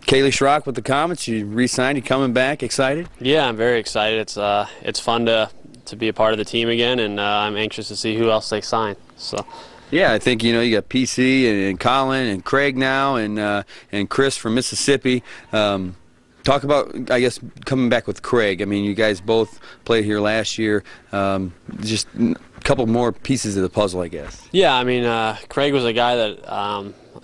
Kaleigh Schrock with the Komets. You re-signed. You coming back? Excited? Yeah, I'm very excited. It's fun to be a part of the team again, and I'm anxious to see who else they sign. So. Yeah, I think you got PC and Colin and Craig now, and Chris from Mississippi. Talk about, I guess, coming back with Craig. I mean, you guys both played here last year. Just a couple more pieces of the puzzle, I guess. Yeah, I mean, Craig was a guy that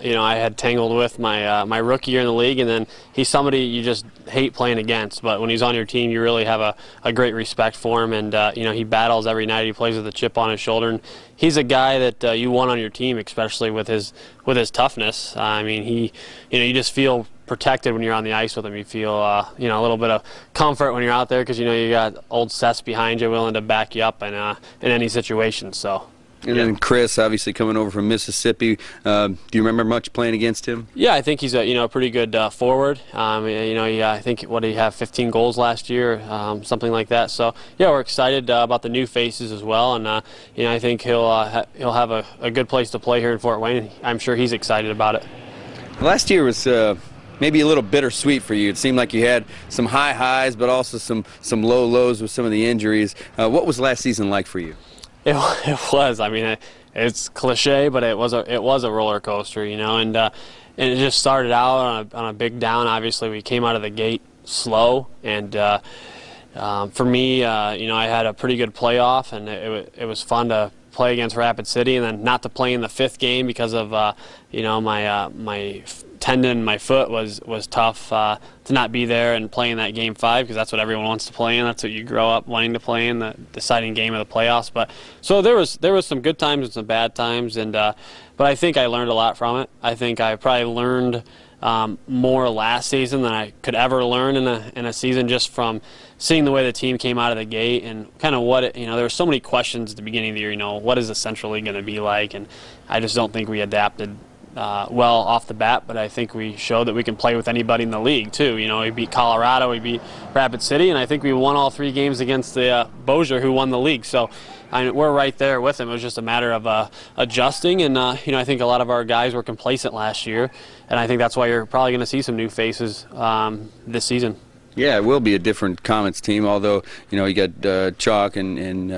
I had tangled with my rookie year in the league, and then he's somebody you just hate playing against. But when he's on your team, you really have a great respect for him, and he battles every night. He plays with a chip on his shoulder, and he's a guy that you want on your team, especially with his toughness. I mean, you just feel protected when you're on the ice with him. You feel a little bit of comfort when you're out there because you got old Sess behind you willing to back you up in any situation. So. And then Chris, obviously coming over from Mississippi. Do you remember much playing against him? Yeah, I think he's a pretty good forward. I think what did he have 15 goals last year, something like that. So yeah, we're excited about the new faces as well, and I think he'll have a good place to play here in Fort Wayne. I'm sure he's excited about it. Last year was maybe a little bittersweet for you. It seemed like you had some high highs, but also some low lows with some of the injuries. What was last season like for you? It was. I mean, it's cliche, but it was a roller coaster, and it just started out on a big down. Obviously, we came out of the gate slow, and for me, I had a pretty good playoff, and it was fun to play against Rapid City, and then not to play in the fifth game because of my tendon in my foot was tough to not be there and play in that game 5, because that's what everyone wants to play in. That's what you grow up wanting to play in, the deciding game of the playoffs. But so there was some good times and some bad times, and but I think I learned a lot from it. I think I probably learned more last season than I could ever learn in a season, just from seeing the way the team came out of the gate and kind of what there were so many questions at the beginning of the year. What is the Central League going to be like? And I just don't think we adapted well off the bat, but I think we showed that we can play with anybody in the league too. We beat Colorado, we beat Rapid City, and I think we won all 3 games against the Bossier, who won the league. So we're right there with them. It was just a matter of adjusting, and I think a lot of our guys were complacent last year, and I think that's why you're probably going to see some new faces this season. Yeah, it will be a different Komets team, although, you got Chalk and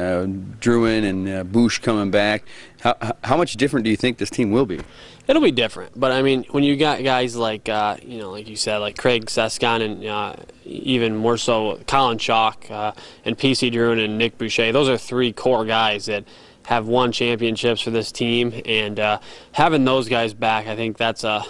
Druin and Bush coming back. How much different do you think this team will be? It'll be different, but I mean, when you got guys like, like you said, like Craig Sescon, and even more so Colin Chalk and PC Druin and Nick Boucher, those are 3 core guys that have won championships for this team, and having those guys back, I think that's a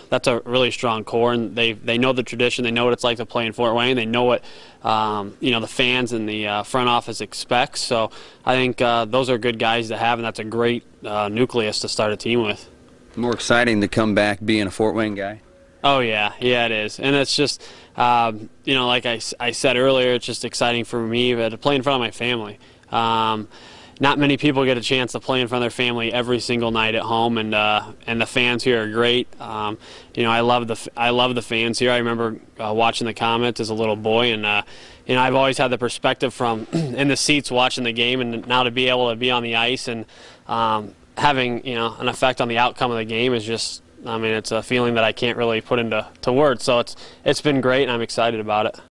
really strong core, and they know the tradition, they know what it's like to play in Fort Wayne, they know what the fans and the front office expects. So I think those are good guys to have, and that's a great nucleus to start a team with. More exciting to come back being a Fort Wayne guy? Oh yeah, it is, and it's just like I said earlier, it's just exciting for me to play in front of my family. Not many people get a chance to play in front of their family every single night at home, and the fans here are great. I love the fans here. I remember watching the Komets as a little boy, and I've always had the perspective from in the seats watching the game, and now to be able to be on the ice and having an effect on the outcome of the game is just, it's a feeling that I can't really put into words. So it's been great, and I'm excited about it.